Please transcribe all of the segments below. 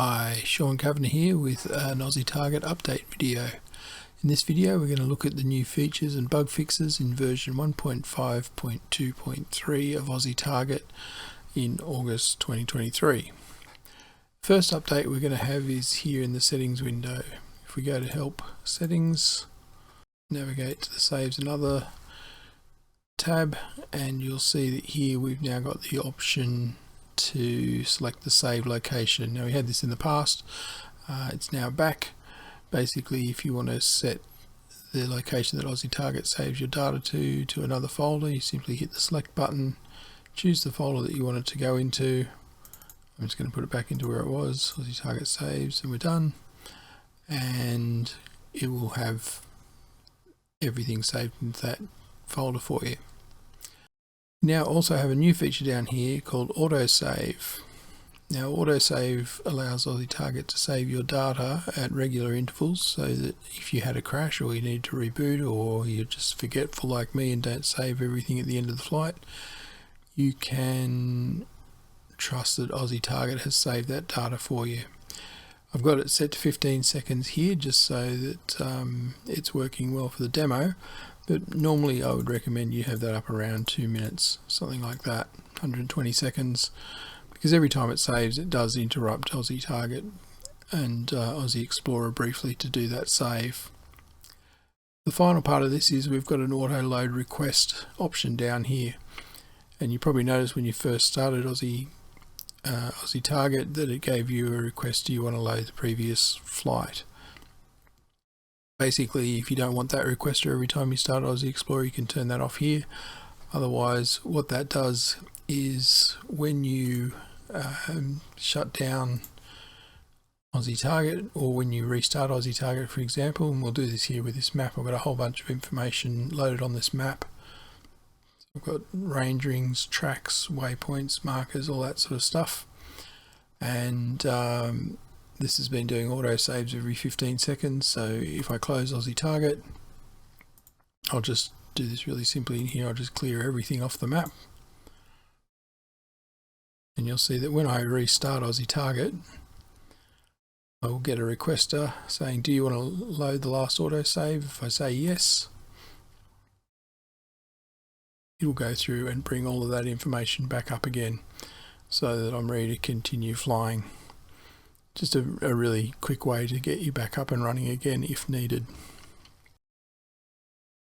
Hi, Sean Kavanagh here with an oziTarget update video. In this video we're going to look at the new features and bug fixes in version 1.5.2.3 of oziTarget in August 2023. First update we're going to have is here in the settings window. If we go to Help, Settings, navigate to the Saves and Other tab, and you'll see that here we've now got the option to select the save location. Now we had this in the past, it's now back. Basically, if you want to set the location that oziTarget saves your data to another folder, you simply hit the select button, choose the folder that you want it to go into. I'm just going to put it back into where it was, oziTarget saves, and we're done. And it will have everything saved into that folder for you. Now also have a new feature down here called Autosave. Now Autosave allows oziTarget to save your data at regular intervals, so that if you had a crash or you need to reboot, or you're just forgetful like me and don't save everything at the end of the flight, you can trust that oziTarget has saved that data for you. I've got it set to 15 seconds here just so that it's working well for the demo. But normally I would recommend you have that up around 2 minutes, something like that, 120 seconds, because every time it saves it does interrupt oziTarget and Aussie Explorer briefly to do that save. The final part of this is we've got an auto load request option down here, and you probably noticed when you first started oziTarget that it gave you a request, do you want to load the previous flight? Basically, if you don't want that requester every time you start Aussie Explorer, you can turn that off here. Otherwise, what that does is when you shut down oziTarget, or when you restart oziTarget, for example, and we'll do this here with this map. I've got a whole bunch of information loaded on this map. I've got range rings, tracks, waypoints, markers, all that sort of stuff. And this has been doing auto saves every 15 seconds, so if I close oziTarget, I'll just do this really simply in here. I'll just clear everything off the map, and you'll see that when I restart oziTarget, I will get a requester saying, do you want to load the last auto save? If I say yes, it will go through and bring all of that information back up again so that I'm ready to continue flying. Just a really quick way to get you back up and running again if needed.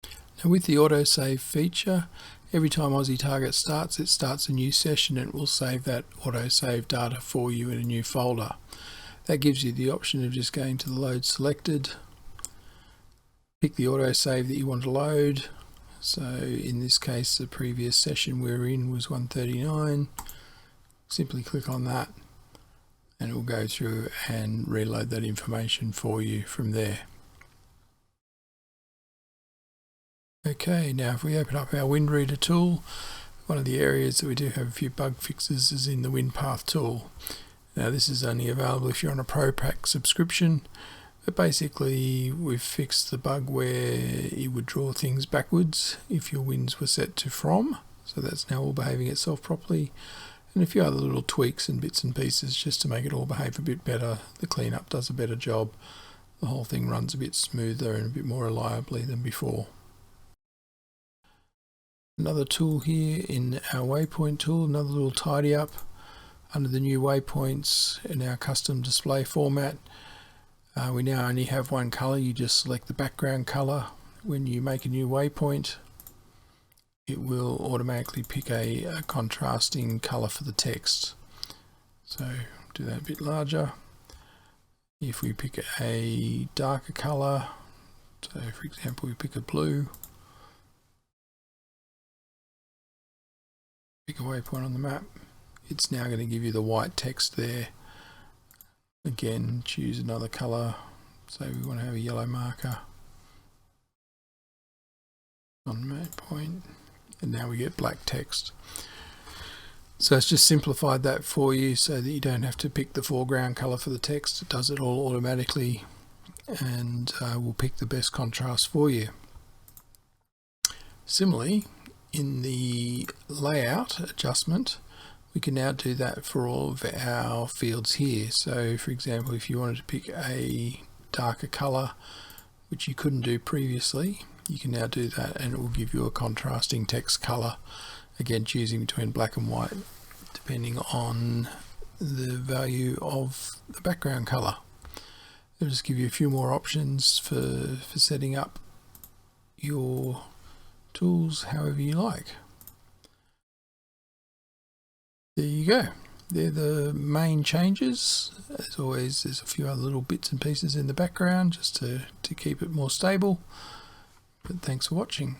Now with the autosave feature, every time oziTarget starts, it starts a new session and it will save that autosave data for you in a new folder. That gives you the option of just going to the load selected, pick the autosave that you want to load. So in this case, the previous session we were in was 139. Simply click on that, and it will go through and reload that information for you from there. Okay, now if we open up our wind reader tool, one of the areas that we do have a few bug fixes is in the Windpath tool. Now this is only available if you're on a Pro Pack subscription, but basically we've fixed the bug where it would draw things backwards if your winds were set to from, so that's now all behaving itself properly. And a few other little tweaks and bits and pieces just to make it all behave a bit better. The cleanup does a better job. The whole thing runs a bit smoother and a bit more reliably than before. Another tool here in our Waypoint tool, another little tidy up. Under the new waypoints in our custom display format, we now only have one color. You just select the background color. When you make a new waypoint, it will automatically pick a contrasting color for the text. So do that a bit larger. If we pick a darker color, so for example we pick a blue, pick a waypoint on the map, it's now going to give you the white text there. Again, choose another color, say we want to have a yellow marker on waypoint. And now we get black text. So it's just simplified that for you so that you don't have to pick the foreground color for the text. It does it all automatically and will pick the best contrast for you. Similarly, in the layout adjustment, We can now do that for all of our fields here. So for example, if you wanted to pick a darker color, which you couldn't do previously, you can now do that and it will give you a contrasting text color, again choosing between black and white depending on the value of the background color. It'll just give you a few more options for setting up your tools however you like. There you go. They're the main changes. As always, there's a few other little bits and pieces in the background just to keep it more stable. But thanks for watching.